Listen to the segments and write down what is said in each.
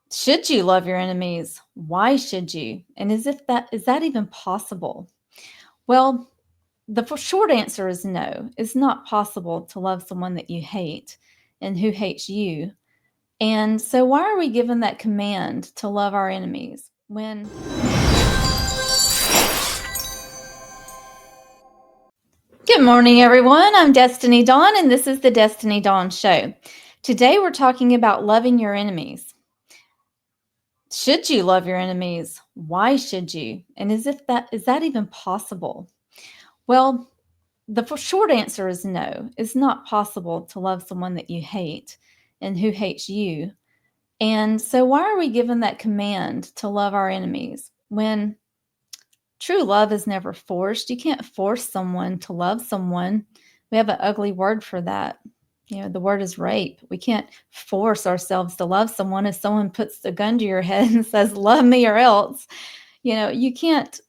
Should you love your enemies? Why should you? And is that even possible? Well, the short answer is no. It's not possible to love someone that you hate and who hates you. And so why are we given that command to love our enemies when Good morning, everyone. I'm Destiny Dawn, and this is the Destiny Dawn Show. Today, we're talking about loving your enemies. Should you love your enemies? Why should you? And is that even possible? Well, the short answer is no. It's not possible to love someone that you hate and who hates you. And so, why are we given that command to love our enemies when true love is never forced? You can't force someone to love someone. We have an ugly word for that. The word is rape. We can't force ourselves to love someone. If someone puts a gun to your head and says, "Love me or else," you can't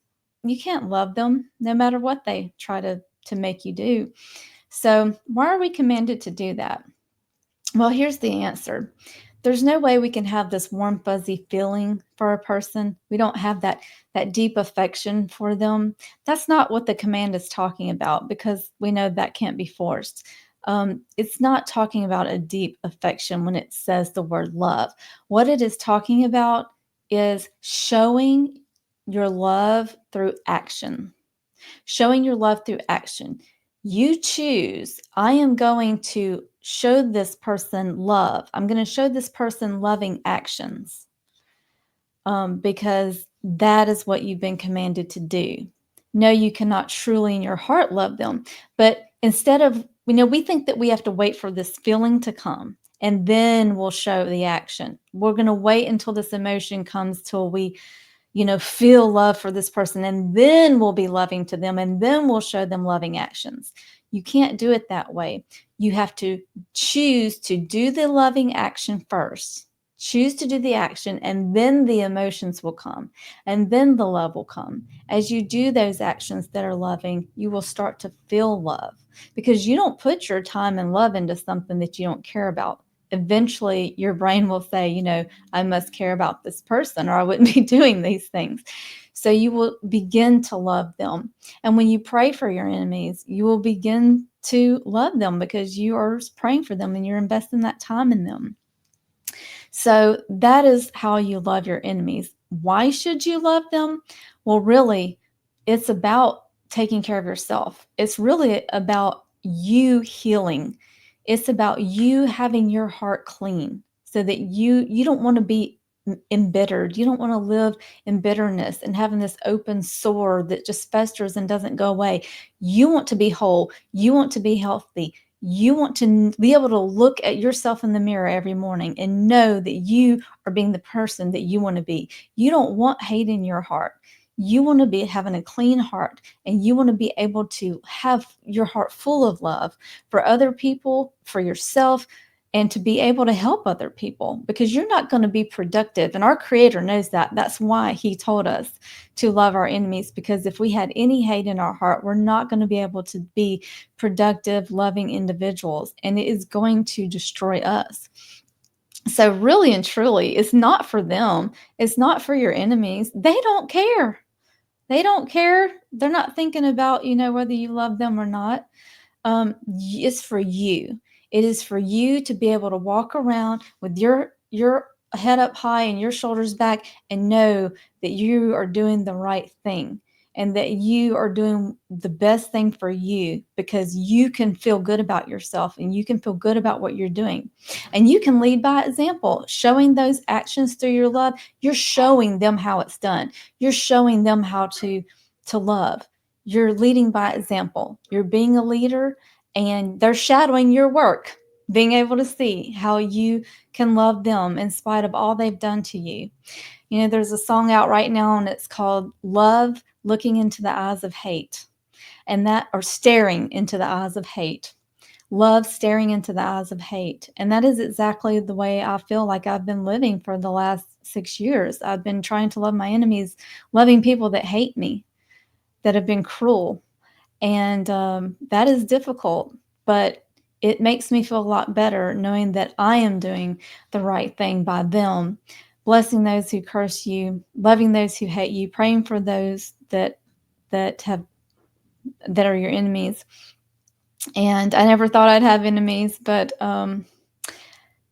love them no matter what they try to make you do. So, why are we commanded to do that? Well, here's the answer. There's no way we can have this warm, fuzzy feeling for a person. We don't have that deep affection for them. That's not what the command is talking about because we know that can't be forced. It's not talking about a deep affection when it says the word love. What it is talking about is showing your love through action. Showing your love through action. You choose, I am going to show this person love. I'm going to show this person loving actions because that is what you've been commanded to do. No, you cannot truly in your heart love them. But instead of, we think that we have to wait for this feeling to come and then we'll show the action. We're going to wait until this emotion comes till we feel love for this person, and then we'll be loving to them, and then we'll show them loving actions. You can't do it that way. You have to choose to do the loving action first. Choose to do the action, and then the emotions will come, and then the love will come. As you do those actions that are loving, you will start to feel love because you don't put your time and love into something that you don't care about. Eventually, your brain will say, I must care about this person or I wouldn't be doing these things. So you will begin to love them. And when you pray for your enemies, you will begin to love them because you are praying for them and you're investing that time in them. So that is how you love your enemies. Why should you love them? Well, really, it's about taking care of yourself. It's really about you healing. It's about you having your heart clean so that you don't want to be embittered. You don't want to live in bitterness and having this open sore that just festers and doesn't go away. You want to be whole. You want to be healthy. You want to be able to look at yourself in the mirror every morning and know that you are being the person that you want to be. You don't want hate in your heart. You want to be having a clean heart, and you want to be able to have your heart full of love for other people, for yourself, and to be able to help other people because you're not going to be productive. And our Creator knows that. That's why He told us to love our enemies, because if we had any hate in our heart, we're not going to be able to be productive, loving individuals, and it is going to destroy us. So, really and truly, it's not for them, it's not for your enemies. They don't care. They don't care. They're not thinking about, whether you love them or not. It's for you. It is for you to be able to walk around with your head up high and your shoulders back and know that you are doing the right thing and that you are doing the best thing for you because you can feel good about yourself and you can feel good about what you're doing. And you can lead by example, showing those actions through your love. You're showing them how it's done. You're showing them how to love. You're leading by example. You're being a leader, and they're shadowing your work, being able to see how you can love them in spite of all they've done to you. There's a song out right now, and it's called Love Looking into the Eyes of Hate, or Staring into the Eyes of Hate. Love staring into the eyes of hate. And that is exactly the way I feel like I've been living for the last 6 years. I've been trying to love my enemies, loving people that hate me, that have been cruel. And that is difficult, but it makes me feel a lot better knowing that I am doing the right thing by them. blessing those who curse you, loving those who hate you, praying for those that have that are your enemies. And I never thought I'd have enemies, but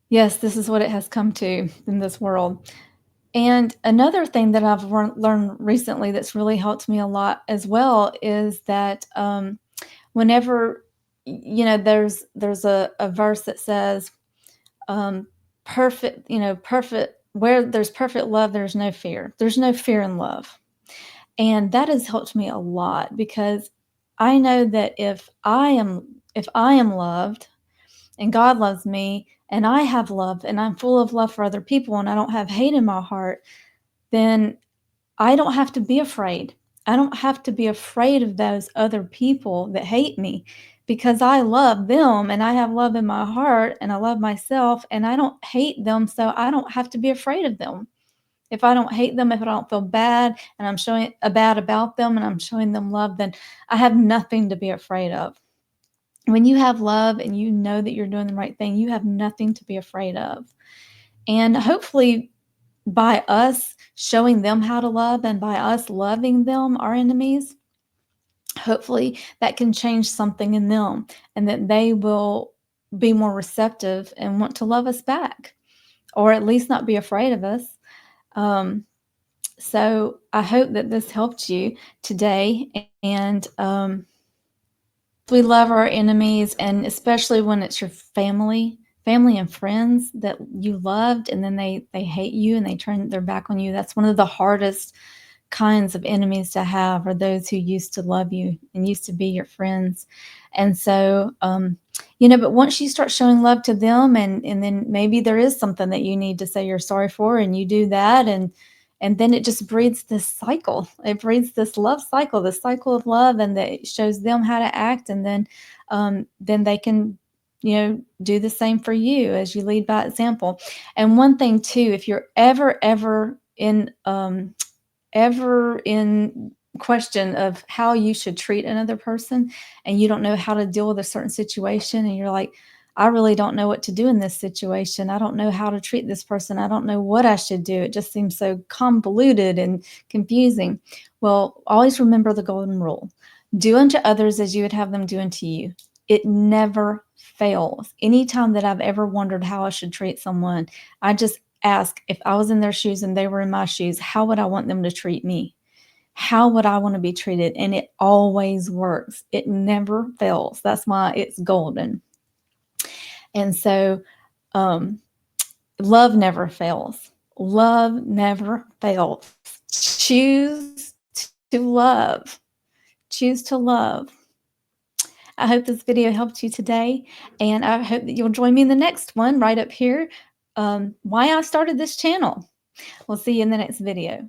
yes, this is what it has come to in this world. And another thing that I've learned recently that's really helped me a lot as well is that whenever there's a verse that says, um, perfect, perfect, where there's perfect love, there's no fear. There's no fear in love. And that has helped me a lot because I know that if I am loved and God loves me and I have love and I'm full of love for other people and I don't have hate in my heart, then I don't have to be afraid. I don't have to be afraid of those other people that hate me because I love them and I have love in my heart and I love myself and I don't hate them. So I don't have to be afraid of them. If I don't hate them, if I don't feel bad and I'm showing bad about them and I'm showing them love, then I have nothing to be afraid of. When you have love and you know that you're doing the right thing, you have nothing to be afraid of. And hopefully, by us showing them how to love and by us loving them, our enemies, hopefully that can change something in them and that they will be more receptive and want to love us back or at least not be afraid of us. Um, so I hope that this helped you today. And we love our enemies, and especially when it's your family and friends that you loved, and then they hate you and they turn their back on you. That's one of the hardest kinds of enemies to have, are those who used to love you and used to be your friends. And so, but once you start showing love to them, and then maybe there is something that you need to say you're sorry for, and you do that, and then it just breeds this cycle. It breeds this love cycle, this cycle of love, and that shows them how to act, and then they can, do the same for you as you lead by example. And one thing too, if you're ever in question of how you should treat another person and you don't know how to deal with a certain situation and you're like, I really don't know what to do in this situation. I don't know how to treat this person. I don't know what I should do. It just seems so convoluted and confusing. Well, always remember the golden rule. Do unto others as you would have them do unto you. It never fails. Anytime that I've ever wondered how I should treat someone, I just ask, if I was in their shoes and they were in my shoes, how would I want them to treat me? How would I want to be treated? And it always works. It never fails. That's why it's golden. And so, love never fails. Love never fails. Choose to love. Choose to love. I hope this video helped you today, and I hope that you'll join me in the next one right up here. Why I started this channel. We'll see you in the next video.